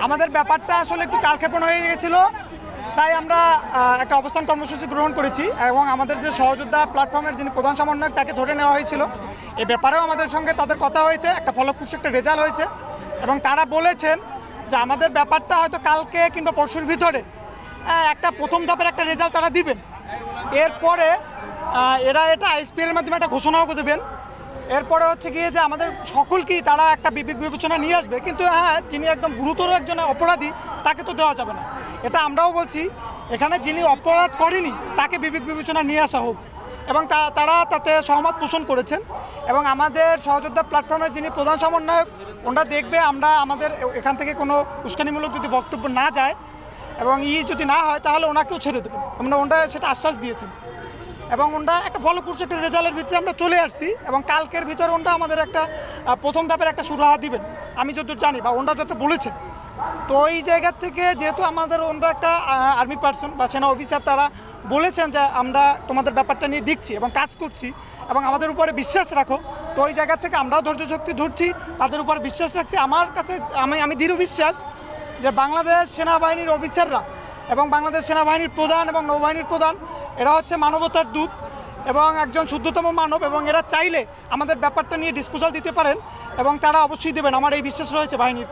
আমাদের ব্যাপারটা আসলে একটু কালক্ষেপণ হয়ে গিয়েছিল, তাই আমরা একটা অবস্থান কর্মসূচি গ্রহণ করেছি এবং আমাদের যে সহযোদ্ধা প্ল্যাটফর্মের যিনি প্রধান সমন্বয়ক তাকে ধরে নেওয়া হয়েছিল। এ ব্যাপারেও আমাদের সঙ্গে তাদের কথা হয়েছে, একটা ফলপ্রসূ একটা রেজাল্ট হয়েছে এবং তারা বলেছেন যে আমাদের ব্যাপারটা হয়তো কালকে কিংবা পরশুর ভিতরে একটা প্রথম ধাপের একটা রেজাল্ট তারা দিবেন। এরপরে এরা এটা আইএসপিএর মাধ্যমে একটা ঘোষণাও দেবেন। এরপরে হচ্ছে গিয়ে যে আমাদের সকলকেই তারা একটা বিবেক বিবেচনা নিয়ে আসবে, কিন্তু হ্যাঁ, যিনি একদম গুরুতর একজন অপরাধী তাকে তো দেওয়া যাবে না। এটা আমরাও বলছি, এখানে যিনি অপরাধ করেনি তাকে বিবেক বিবেচনা নিয়ে আসা হোক, এবং তারা তাতে সহমত পোষণ করেছেন। এবং আমাদের সহযোদ্ধা প্ল্যাটফর্মের যিনি প্রধান সমন্বয়ক, ওনারা দেখবে আমরা আমাদের এখান থেকে কোনো উস্কানিমূলক যদি বক্তব্য না যায় এবং যদি না হয় তাহলে ওনাকেও ছেড়ে দেবেন, ওনারা সেটা আশ্বাস দিয়েছেন। এবং ওনারা একটা ফলপ্রসূ একটা রেজাল্টের ভিতরে আমরা চলে আসছি এবং কালকের ভিতরে ওনারা আমাদের একটা প্রথম ধাপের একটা সুরাহা দিবেন, আমি যতদূর জানি বা ওনারা যেটা বলেছেন। তো এই জায়গা থেকে যেহেতু আমাদের ওনারা একটা আর্মি পার্সন বা সেনা অফিসার, তারা বলেছেন যে আমরা তোমাদের ব্যাপারটা নিয়ে দেখছি এবং কাজ করছি এবং আমাদের উপরে বিশ্বাস রাখো। তো ওই জায়গা থেকে আমরাও ধৈর্য শক্তি ধরছি, তাদের উপরে বিশ্বাস রাখছি। আমার কাছে আমি দৃঢ় বিশ্বাস যে বাংলাদেশ সেনাবাহিনীর অফিসাররা এবং বাংলাদেশ সেনাবাহিনীর প্রধান এবং নৌবাহিনীর প্রধান, এরা হচ্ছে মানবতার দূত এবং একজন শুদ্ধতম মানব, এবং এরা চাইলে আমাদের ব্যাপারটা নিয়ে ডিসপোজাল দিতে পারেন এবং তারা অবশ্যই দেবেন। আমার এই বিশ্বাস রয়েছে বাহিনীর।